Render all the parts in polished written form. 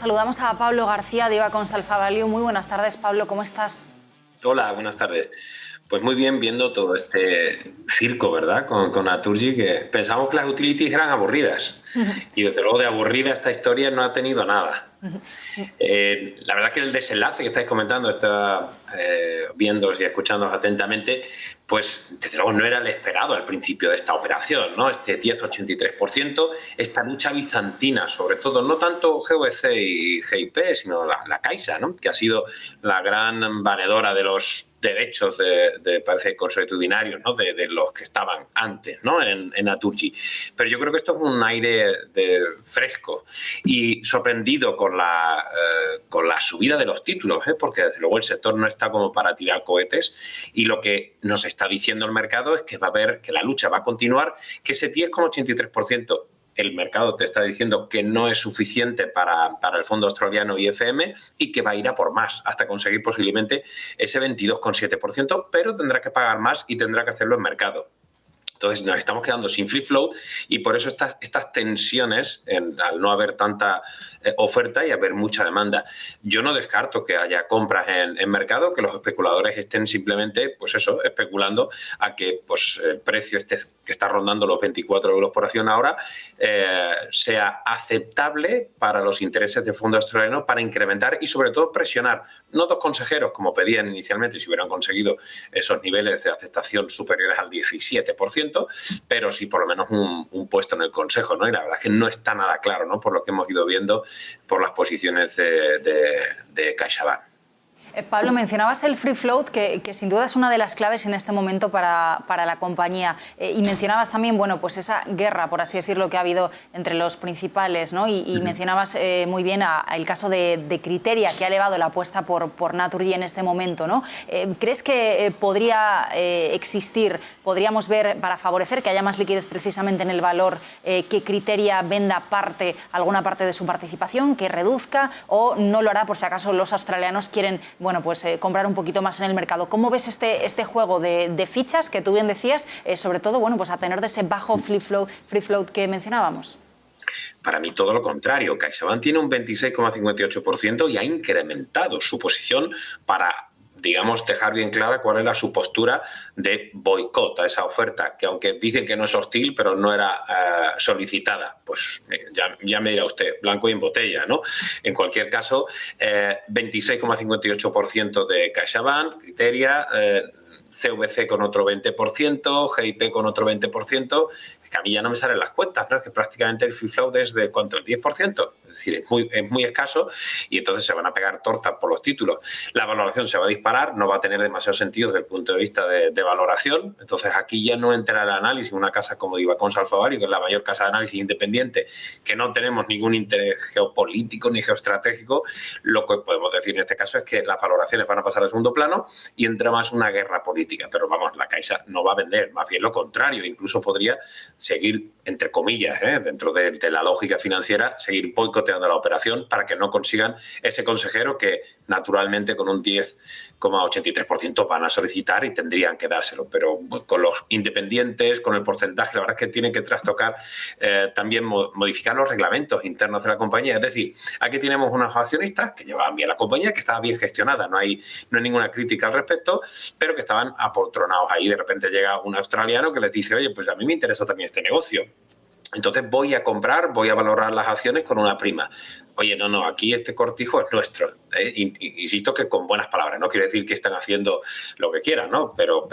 saludamos a Pablo García de IVA Consalfa Value. Muy buenas tardes, Pablo, ¿cómo estás? Hola, buenas tardes. Pues muy bien, viendo todo este circo, ¿verdad? Con Naturgy, que pensamos que las utilities eran aburridas. Y desde luego de aburrida esta historia no ha tenido nada. La verdad es que el desenlace que estáis comentando, viéndoos y escuchándoos atentamente, pues desde luego no era el esperado al principio de esta operación, ¿no? Este 10,83%, esta lucha bizantina, sobre todo, no tanto GVC y GIP, sino la Caixa, ¿no? Que ha sido la gran valedora de los derechos parece, consuetudinarios, ¿no? De los que estaban antes, ¿no? En Naturgy. Pero yo creo que esto es un aire fresco y sorprendido con la subida de los títulos, porque desde luego el sector no está como para tirar cohetes, y lo que nos está diciendo el mercado es que va a haber, que la lucha va a continuar, que ese 10,83% el mercado te está diciendo que no es suficiente para el fondo australiano IFM y que va a ir a por más hasta conseguir posiblemente ese 22,7%, pero tendrá que pagar más y tendrá que hacerlo en mercado. Entonces nos estamos quedando sin free float y por eso estas tensiones al no haber tanta oferta y haber mucha demanda. Yo no descarto que haya compras en mercado, que los especuladores estén simplemente, pues eso, especulando a que pues, el precio que está rondando los 24 euros por acción ahora sea aceptable para los intereses de fondo australiano para incrementar y sobre todo presionar, no dos consejeros como pedían inicialmente si hubieran conseguido esos niveles de aceptación superiores al 17%, pero sí por lo menos un puesto en el Consejo, ¿no? Y la verdad es que no está nada claro, ¿no? Por lo que hemos ido viendo por las posiciones de CaixaBank. Pablo, mencionabas el free float, que sin duda es una de las claves en este momento para la compañía. Y mencionabas también, bueno, pues esa guerra, por así decirlo, que ha habido entre los principales, ¿no? Y mencionabas muy bien el caso de Criteria, que ha elevado la apuesta por Naturgy en este momento, ¿no? ¿Crees que podría podríamos ver, para favorecer que haya más liquidez precisamente en el valor, que Criteria venda alguna parte de su participación, que reduzca, o no lo hará por si acaso los australianos quieren, bueno, pues comprar un poquito más en el mercado? ¿Cómo ves este juego de fichas que tú bien decías, sobre todo, bueno, pues a tener de ese bajo free float que mencionábamos? Para mí todo lo contrario. CaixaBank tiene un 26,58% y ha incrementado su posición para, digamos, dejar bien clara cuál era su postura de boicot a esa oferta, que aunque dicen que no es hostil, pero no era solicitada. Pues ya me dirá usted, blanco y en botella, ¿no? En cualquier caso, 26,58% de CaixaBank, Criteria, CVC con otro 20%, GIP con otro 20%, es que a mí ya no me salen las cuentas, ¿no? Es que prácticamente el free float es de ¿cuánto? El 10%, es decir, es muy escaso y entonces se van a pegar tortas por los títulos. La valoración se va a disparar, no va a tener demasiado sentido desde el punto de vista de valoración, entonces aquí ya no entra el análisis, una casa como IVA Consalfa Value, que es la mayor casa de análisis independiente, que no tenemos ningún interés geopolítico ni geoestratégico. Lo que podemos decir en este caso es que las valoraciones van a pasar a segundo plano y entra más una guerra política. Pero vamos, la Caixa no va a vender, más bien lo contrario, incluso podría seguir, entre comillas, dentro de la lógica financiera, seguir boicoteando la operación para que no consigan ese consejero que naturalmente con un 10,83% van a solicitar y tendrían que dárselo. Pero con los independientes, con el porcentaje, la verdad es que tienen que trastocar, también modificar los reglamentos internos de la compañía. Es decir, aquí tenemos unos accionistas que llevaban bien la compañía, que estaba bien gestionada, no hay ninguna crítica al respecto, pero que estaban apoltronados ahí. De repente llega un australiano que les dice, oye, pues a mí me interesa también este negocio. Entonces voy a valorar las acciones con una prima. Oye, no, aquí este cortijo es nuestro. Insisto que con buenas palabras, no quiere decir que están haciendo lo que quieran, ¿no? Pero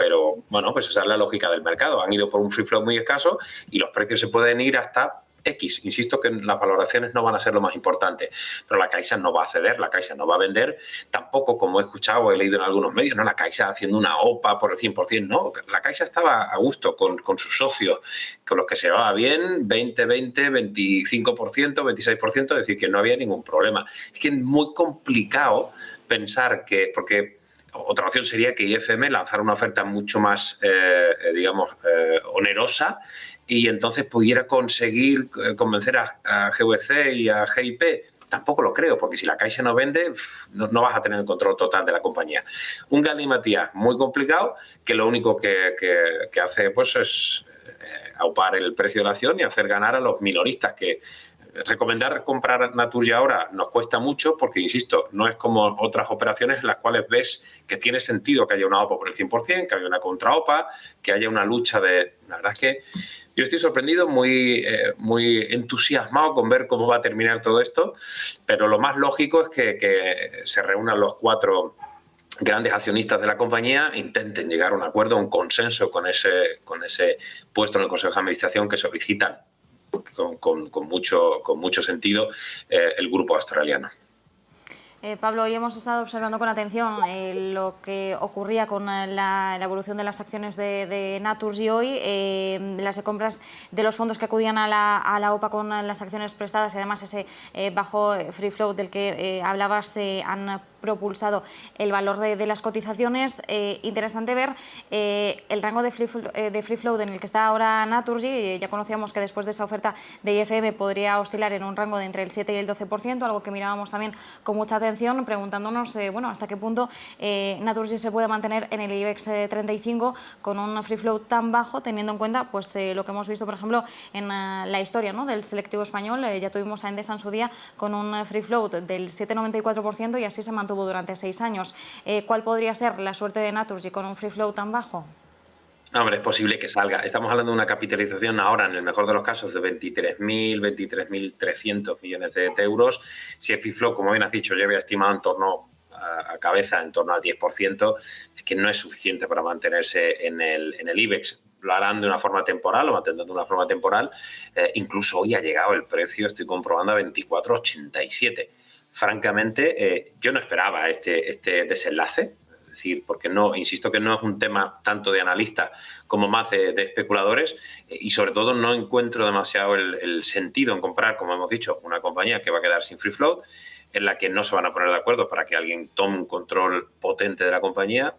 bueno, pues esa es la lógica del mercado. Han ido por un free float muy escaso y los precios se pueden ir hasta X. Insisto que las valoraciones no van a ser lo más importante, pero la Caixa no va a ceder, la Caixa no va a vender, tampoco, como he escuchado o he leído en algunos medios, no, la Caixa haciendo una OPA por el 100%, no, la Caixa estaba a gusto con sus socios, con los que se llevaba bien, 20, 25%, 26%, es decir, que no había ningún problema. Es que es muy complicado pensar porque otra opción sería que IFM lanzara una oferta mucho más, onerosa y entonces pudiera conseguir convencer a GVC y a GIP. Tampoco lo creo, porque si la Caixa no vende, no vas a tener el control total de la compañía. Un galimatías muy complicado, que lo único que hace pues es aupar el precio de la acción y hacer ganar a los minoristas que recomendar comprar Naturgy ahora nos cuesta mucho porque, insisto, no es como otras operaciones en las cuales ves que tiene sentido que haya una OPA por el 100%, que haya una contra-OPA, que haya una lucha de... La verdad es que yo estoy sorprendido, muy entusiasmado con ver cómo va a terminar todo esto, pero lo más lógico es que se reúnan los 4 grandes accionistas de la compañía, intenten llegar a un acuerdo, a un consenso con ese puesto en el Consejo de Administración que solicitan con mucho sentido el grupo australiano. Pablo, hoy hemos estado observando con atención lo que ocurría con la evolución de las acciones de Naturgy hoy, las compras de los fondos que acudían a la OPA con las acciones prestadas y además ese bajo free float del que hablabas han propulsado el valor de las cotizaciones. Interesante ver el rango de free float en el que está ahora Naturgy. Ya conocíamos que después de esa oferta de IFM podría oscilar en un rango de entre el 7 y el 12%, algo que mirábamos también con mucha atención, preguntándonos bueno, hasta qué punto Naturgy se puede mantener en el IBEX 35 con un free float tan bajo, teniendo en cuenta pues, lo que hemos visto, por ejemplo, en la historia, ¿no?, del selectivo español. Ya tuvimos a Endesa en su día con un free float del 7,94% y así se mantuvo durante 6 años. ¿Cuál podría ser la suerte de Naturgy con un free float tan bajo? Hombre, es posible que salga. Estamos hablando de una capitalización ahora, en el mejor de los casos, de 23.300 millones de euros. Si el free float, como bien has dicho, ya había estimado en torno a cabeza, en torno al 10%, es que no es suficiente para mantenerse en el IBEX. Lo harán de una forma temporal, lo mantendrán de una forma temporal. Incluso hoy ha llegado el precio, estoy comprobando, a 24,87. Francamente, yo no esperaba este desenlace. Es decir, porque no, insisto que no es un tema tanto de analistas como más de especuladores y sobre todo no encuentro demasiado el sentido en comprar, como hemos dicho, una compañía que va a quedar sin free float, en la que no se van a poner de acuerdo para que alguien tome un control potente de la compañía.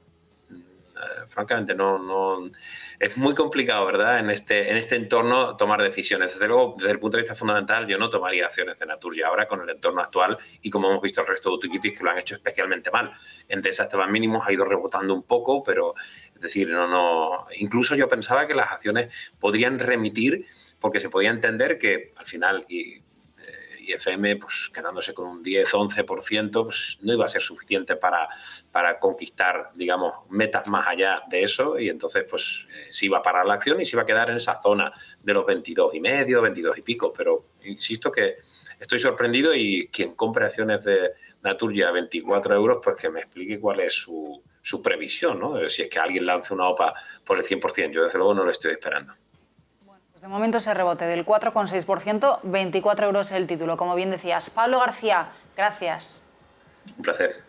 Francamente, no es muy complicado, ¿verdad?, en este entorno tomar decisiones. Desde luego, desde el punto de vista fundamental, yo no tomaría acciones de Naturgy ahora con el entorno actual y como hemos visto el resto de utilities que lo han hecho especialmente mal. Endesa estaba en mínimos, ha ido rebotando un poco, pero es decir, incluso yo pensaba que las acciones podrían remitir porque se podía entender que al final IFM, pues quedándose con un 10-11%, pues no iba a ser suficiente para conquistar, digamos, metas más allá de eso y entonces pues se iba a parar la acción y se iba a quedar en esa zona de los 22,5, 22 y pico. Pero insisto que estoy sorprendido y quien compre acciones de Naturgy a 24 euros, pues que me explique cuál es su previsión, ¿no? Si es que alguien lance una OPA por el 100%, yo desde luego no lo estoy esperando. De momento ese rebote del 4,6%, 24 euros el título, como bien decías. Pablo García, gracias. Un placer.